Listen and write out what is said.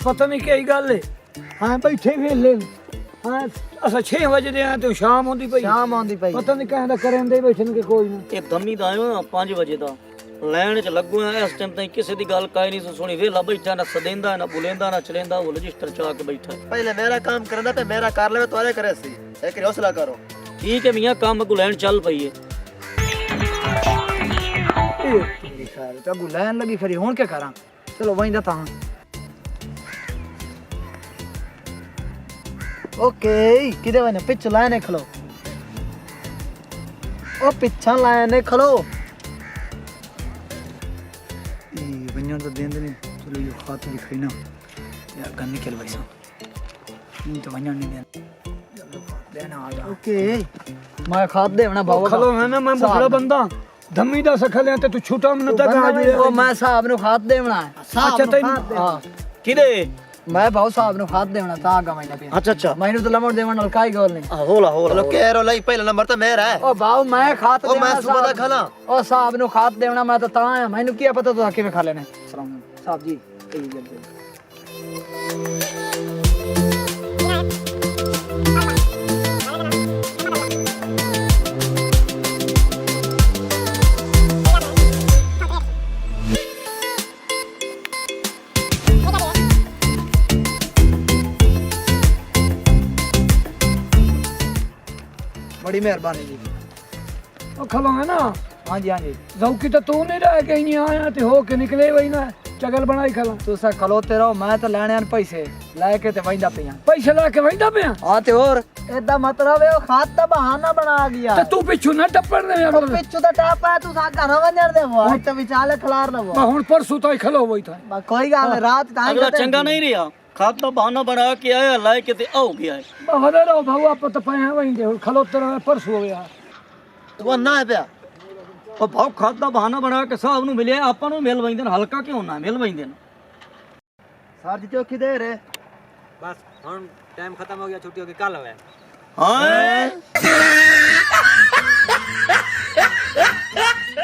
पता नहीं क्या गल है। हाँ बैठे वेले हाँ असा 6 बजे दे आए तो शाम आंदी पई पता नहीं कहंदा करें दे बैठन के कोई ना ਇਹ ਦਮੀ ਦਾ ਆਇਓ ਨਾ 5 ਵਜੇ ਦਾ ਲੈਣ ਚ ਲੱਗੂ ਆ ਇਸ ਟਾਈਮ ਤਾਈਂ ਕਿਸੇ ਦੀ ਗੱਲ ਕਾਈ ਨਹੀਂ ਸੁਣੀ ਵੇਲਾ ਬੈਠਾ ਨਾ ਸਦੇਂਦਾ ਨਾ ਬੁਲੇਂਦਾ ਨਾ ਚਲੇਂਦਾ ਉਹ ਰਜਿਸਟਰ ਚਲਾ ਕੇ ਬੈਠਾ पहले मेरा काम करना पे मेरा कर ले तोरे करे सी एक हौसला करो ਠੀਕ ਹੈ ਮੀਆਂ ਕੰਮ ਕੋ ਲੈਣ ਚੱਲ ਪਈਏ खैर तो अगू लैन लगी फिर हुन क्या करा चलो वहीं दा तां ओके किदे वने पिछ लाने खलो ओ पिछा लाने खलो ई बन्या तो देंदे नहीं चलो ये खात लिखाई ना यार गन निकल वैसा नहीं तो बन्या नहीं देना आ जा ओके मैं खात देवना बाबा खलो है ना मैं बुखड़ा बंदा धम्मी दा सखल है ते तू छूटा मन तक आ जाए ओ मैं साहब नु खात देवना है अच्छा तैन हां ਕਿਦੇ मैं भाऊ साहब नु खात देवना ता गा महीना पे ਅੱਛਾ ਅੱਛਾ मैंने तो लमड़ देवना नाल काई गल नहीं ਹੋਲਾ ਹੋਲਾ चलो कह रो लाई पहला नंबर तो मेरा है ओ भाऊ मैं खात ओ मैं देवना सुबह दा साहब खाना ओ साहब नु खात देवना मैं तो ता आया मैंने क्या पता तो किवें खा लेने सलाम साहब जी कही जल्दी बड़ी मेहरबानी जी ओ खलो है ना हाँ जी जौकी तो तू नहीं रह के नहीं आया ते हो के निकले वही ना चगल बनाई खला तुसा खलोते रहो मैं तो लेने आन पैसे लेके ते वहींदा पिया पैसे ला के वही पे हां ते और एदा मतलब है ओ खात दा बहाना बना गया ते तू पिछू ना टप्पड़ दे तो पिच्चू दा टाप है तू सा घर वंजर दे वो तो विचाले खलार ना वो हुन परसों ताई खलो वही था कोई गल नहीं रात ताई ਅਗਲਾ ਚੰਗਾ ਨਹੀਂ ਰਿਹਾ ਖਾਤ ਦਾ ਬਹਾਨਾ ਬਣਾ ਕੇ ਆਇਆ ਲੈ ਕੇ ਤੇ ਆਉ ਗਿਆ ਹੈ बहरे रहो भाऊ आप तो पाया वही दे खलो तेरा परसों हो गया तो ना है पे ਉਹ ਭਾਉ ਖਾਤ ਦਾ ਬਹਾਨਾ ਬਣਾ ਕੇ ਸਾਹਿਬ ਨੂੰ ਮਿਲਿਆ ਆਪਾਂ ਨੂੰ ਮਿਲ ਵੈਂਦੇ ਨੇ ਹਲਕਾ ਕਿਉਂ ਨਾ ਮਿਲ ਵੈਂਦੇ ਨੇ सर जी चौकी दे रे बस हम टाइम खत्म हो गया छुट्टी होगी कल है ਹਾਂ